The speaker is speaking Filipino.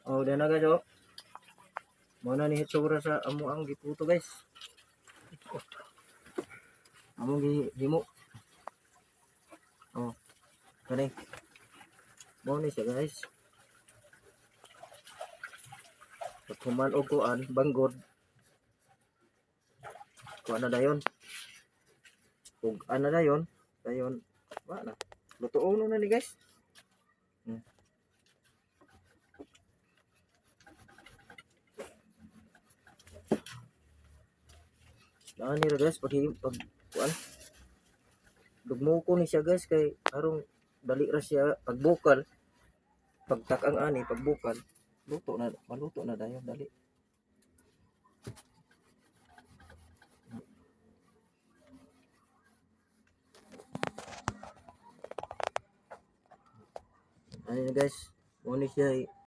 Oh, dyan na guys, oh. Muna ni hitsura sa amo ang giputo guys. Amo gihimo. Oh, kani. Mo ni siya guys. Pagkuman og kuan, banggod. Kuan na dayon. Ug ana dayon, wala na. Lutuon na ni guys. Hmm. Nani ra guys pag kuan. Dugmuko ni siya guys kay arong dali ra siya pagbukal. Pagtak ang ani pagbukal, maluto na dayon dali. Ano guys, mo ni siya